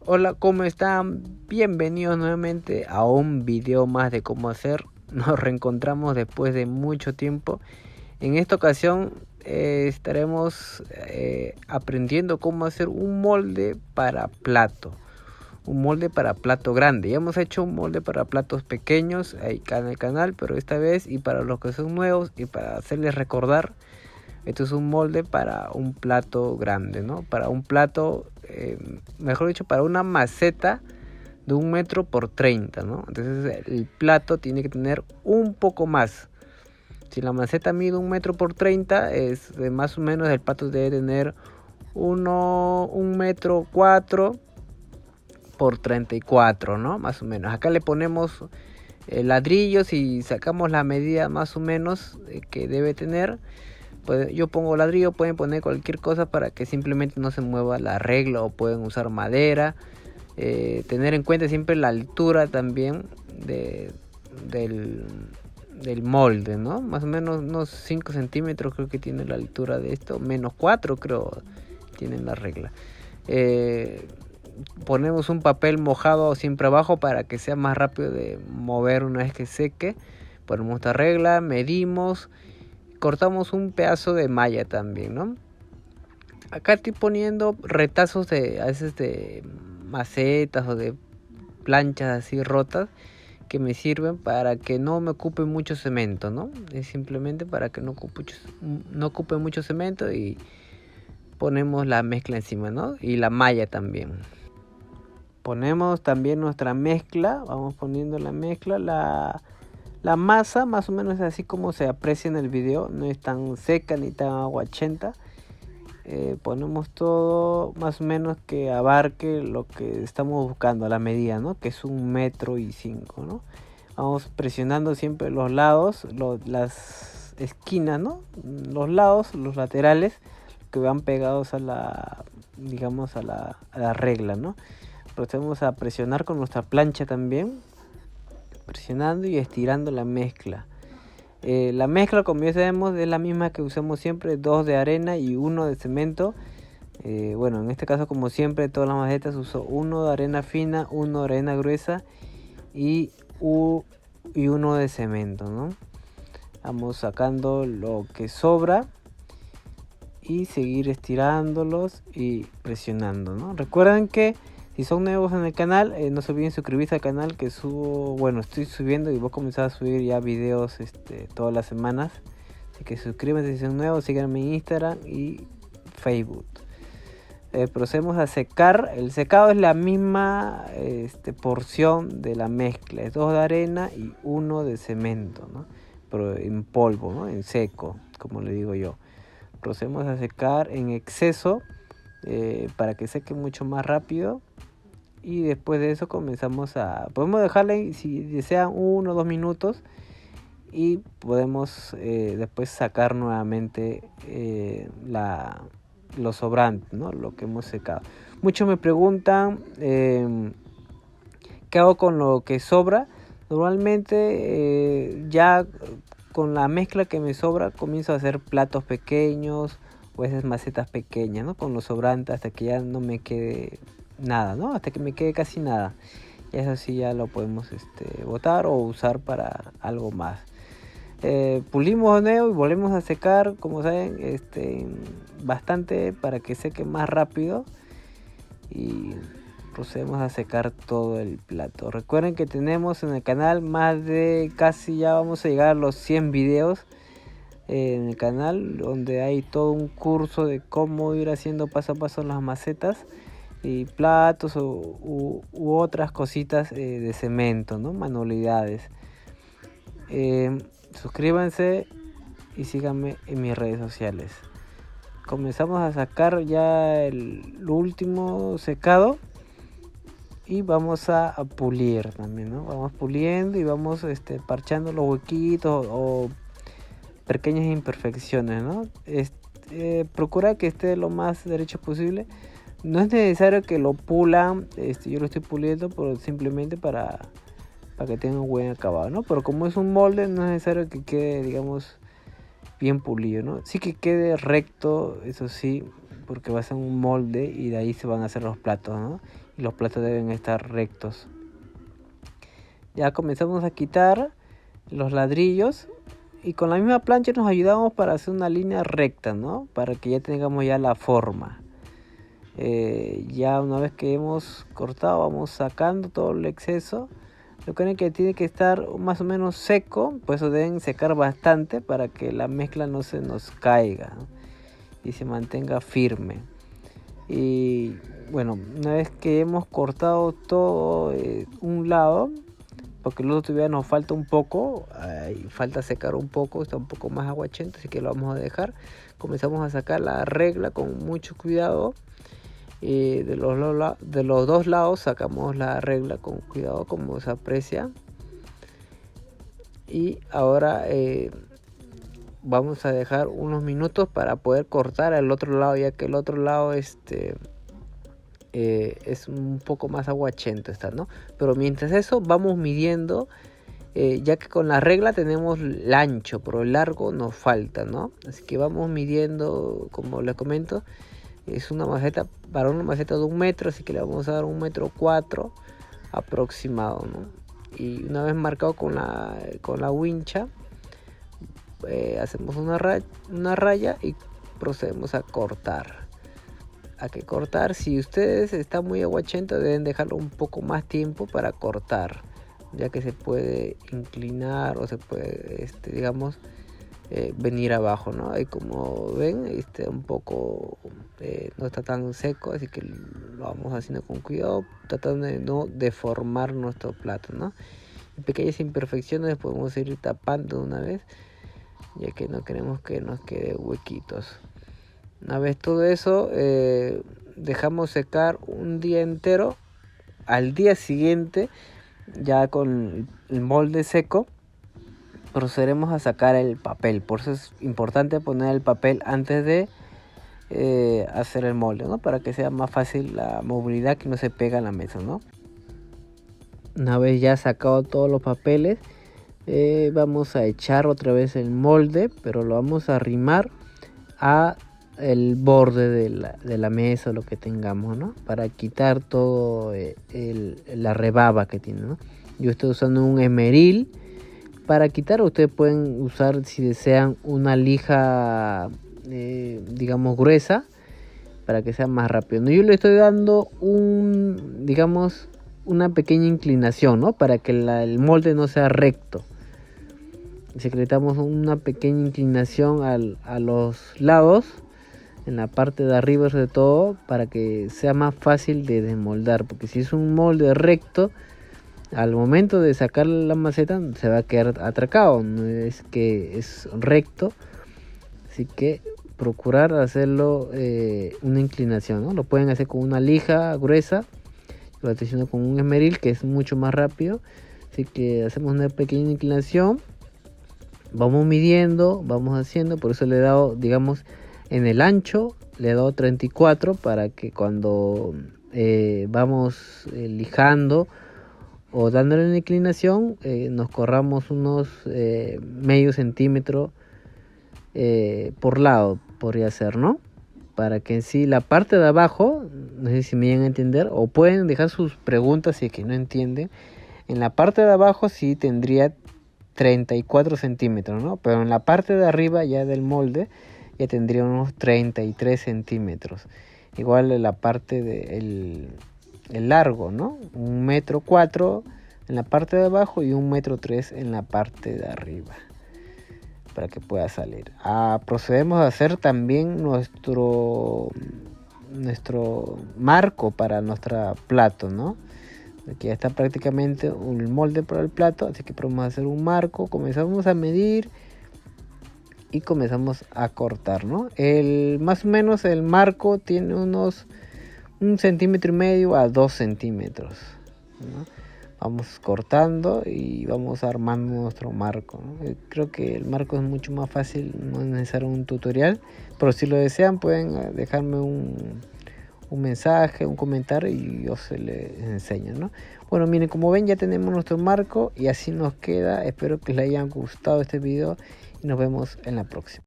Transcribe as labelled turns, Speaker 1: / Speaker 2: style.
Speaker 1: Hola, ¿cómo están? Bienvenidos nuevamente a un video más de cómo hacer. Nos reencontramos después de mucho tiempo. En esta ocasión estaremos aprendiendo cómo hacer un molde para plato. Un molde para plato grande. Ya hemos hecho un molde para platos pequeños ahí en el canal, pero esta vez, y para los que son nuevos y para hacerles recordar, esto es un molde para un plato grande, ¿no? Para un plato, mejor dicho, para una maceta de 1 metro por 30, ¿no? Entonces el plato tiene que tener un poco más. Si la maceta mide 1 metro por 30, es más o menos el plato debe tener 1 metro 4 por 34, ¿no? Más o menos. Acá le ponemos ladrillos y sacamos la medida más o menos que debe tener. Yo pongo ladrillo, pueden poner cualquier cosa para que simplemente no se mueva la regla, o pueden usar madera. Tener en cuenta siempre la altura también del molde, ¿no? Más o menos unos 5 centímetros creo que tiene la altura de esto, menos 4 creo tiene la regla. Ponemos un papel mojado siempre abajo para que sea más rápido de mover una vez que seque. Ponemos esta regla, medimos, cortamos un pedazo de malla también, ¿no? Acá estoy poniendo retazos a veces de macetas o de planchas así rotas, que me sirven para que no me ocupe mucho cemento, ¿no? Es simplemente para que no ocupe mucho cemento, y ponemos la mezcla encima, ¿no? Y la malla también. Ponemos también nuestra mezcla, vamos poniendo la mezcla, la masa más o menos así como se aprecia en el video, no es tan seca ni tan aguachenta. Ponemos todo más o menos que abarque lo que estamos buscando, a la medida, ¿no? Que es 1,5 m, ¿no? Vamos presionando siempre los lados, las esquinas, ¿no? Los lados, los laterales, que van pegados a la, digamos, a la regla, ¿no? Procedemos a presionar con nuestra plancha también, presionando y estirando la mezcla. La mezcla, como ya sabemos, es la misma que usamos siempre: 2 de arena y 1 de cemento. Bueno, en este caso, como siempre, todas las macetas uso 1 de arena fina, 1 de arena gruesa y 1 de cemento, ¿no? Vamos sacando lo que sobra y seguir estirándolos y presionando, ¿no? Recuerden que si son nuevos en el canal, no se olviden suscribirse al canal, que estoy subiendo y voy a comenzar a subir ya videos todas las semanas. Así que suscríbanse si son nuevos, síganme en Instagram y Facebook. Procedemos a secar. El secado es la misma porción de la mezcla, es 2 de arena y 1 de cemento, ¿no? Pero en polvo, ¿no? En seco, como le digo yo. Procedemos a secar en exceso para que seque mucho más rápido. Y después de eso podemos dejarle, si desean, 1 o 2 minutos, y podemos después sacar nuevamente lo sobrante, ¿no? Lo que hemos secado. Muchos me preguntan qué hago con lo que sobra. Normalmente ya con la mezcla que me sobra comienzo a hacer platos pequeños o esas macetas pequeñas, ¿no? Con lo sobrante hasta que ya no me quede nada, ¿no? Hasta que me quede casi nada. Y eso sí ya lo podemos botar o usar para algo más. Pulimos de nuevo y volvemos a secar, como saben, bastante para que seque más rápido, y procedemos a secar todo el plato. Recuerden que tenemos en el canal casi ya vamos a llegar a los 100 videos en el canal, donde hay todo un curso de cómo ir haciendo paso a paso las macetas y platos u otras cositas de cemento, ¿no? Manualidades. Suscríbanse y síganme en mis redes sociales. Comenzamos a sacar ya el último secado y vamos a pulir también, ¿no? Vamos puliendo y vamos parchando los huequitos o pequeñas imperfecciones, ¿no? Procura que esté lo más derecho posible. No es necesario que lo pulan, yo lo estoy puliendo simplemente para que tenga un buen acabado, ¿no? Pero como es un molde, no es necesario que quede, digamos, bien pulido, ¿no? Sí que quede recto, eso sí, porque va a ser un molde y de ahí se van a hacer los platos, ¿no? y los platos deben estar rectos. Ya comenzamos a quitar los ladrillos y con la misma plancha nos ayudamos para hacer una línea recta, ¿no? Para que ya tengamos ya la forma. Ya una vez que hemos cortado, vamos sacando todo el exceso. Recuerden que tiene que estar más o menos seco, por eso deben secar bastante para que la mezcla no se nos caiga, ¿no? Y se mantenga firme. Y bueno, una vez que hemos cortado todo un lado, porque el otro todavía nos falta un poco, falta secar un poco, está un poco más aguachento, así que lo vamos a dejar. Comenzamos a sacar la regla con mucho cuidado. De los dos lados sacamos la regla con cuidado, como se aprecia. Y ahora vamos a dejar unos minutos para poder cortar el otro lado, ya que el otro lado es un poco más aguachento, ¿no? Pero mientras eso vamos midiendo, ya que con la regla tenemos el ancho, pero el largo nos falta, ¿no? Así que vamos midiendo, como les comento. Es una maceta, para una maceta de 1 metro, así que le vamos a dar 1,4 metros aproximado, ¿no? Y una vez marcado con la wincha, hacemos una raya y procedemos a cortar. Si ustedes están muy aguachentos, deben dejarlo un poco más tiempo para cortar, ya que se puede inclinar o se puede, venir abajo, ¿no? Y como ven, un poco no está tan seco, así que lo vamos haciendo con cuidado, tratando de no deformar nuestro plato, ¿no? Y pequeñas imperfecciones podemos ir tapando de una vez, ya que no queremos que nos quede huequitos. Una vez todo eso, dejamos secar un día entero. Al día siguiente, ya con el molde seco, procederemos a sacar el papel. Por eso es importante poner el papel antes de hacer el molde, ¿no? Para que sea más fácil la movilidad, que no se pega en la mesa, ¿no? Una vez ya sacado todos los papeles, vamos a echar otra vez el molde, pero lo vamos a arrimar a el borde de la mesa o lo que tengamos, ¿no? Para quitar todo la rebaba que tiene, ¿no? Yo estoy usando un esmeril. Para quitar, ustedes pueden usar, si desean, una lija, gruesa, para que sea más rápido, ¿no? Yo le estoy dando una pequeña inclinación, ¿no? Para que el molde no sea recto. Secretamos una pequeña inclinación a los lados, en la parte de arriba sobre todo, para que sea más fácil de desmoldar, porque si es un molde recto, al momento de sacar la maceta se va a quedar atracado, no es que es recto, así que procurar hacerlo una inclinación, ¿no? Lo pueden hacer con una lija gruesa, lo estoy haciendo con un esmeril, que es mucho más rápido, así que hacemos una pequeña inclinación, vamos midiendo, vamos haciendo, por eso le he dado, en el ancho le he dado 34, para que cuando vamos lijando o dándole una inclinación, nos corramos unos medio centímetro por lado, podría ser, ¿no? Para que en sí la parte de abajo, no sé si me llegan a entender, o pueden dejar sus preguntas si es que no entienden. En la parte de abajo sí tendría 34 centímetros, ¿no? Pero en la parte de arriba ya del molde ya tendría unos 33 centímetros. Igual en la parte del el largo, ¿no? 1,4 metros en la parte de abajo y 1,3 metros en la parte de arriba, para que pueda salir. Procedemos a hacer también nuestro marco para nuestro plato, ¿no? Aquí ya está prácticamente un molde para el plato, así que podemos hacer un marco. Comenzamos a medir y comenzamos a cortar, ¿no? Más o menos el marco tiene unos 1,5 centímetros a 2 centímetros, ¿no? Vamos cortando y vamos armando nuestro marco, ¿no? Creo que el marco es mucho más fácil, no es necesario un tutorial, pero si lo desean pueden dejarme un mensaje, un comentario y yo se les enseño, ¿no? Bueno, miren, como ven ya tenemos nuestro marco y así nos queda. Espero que les haya gustado este video y nos vemos en la próxima.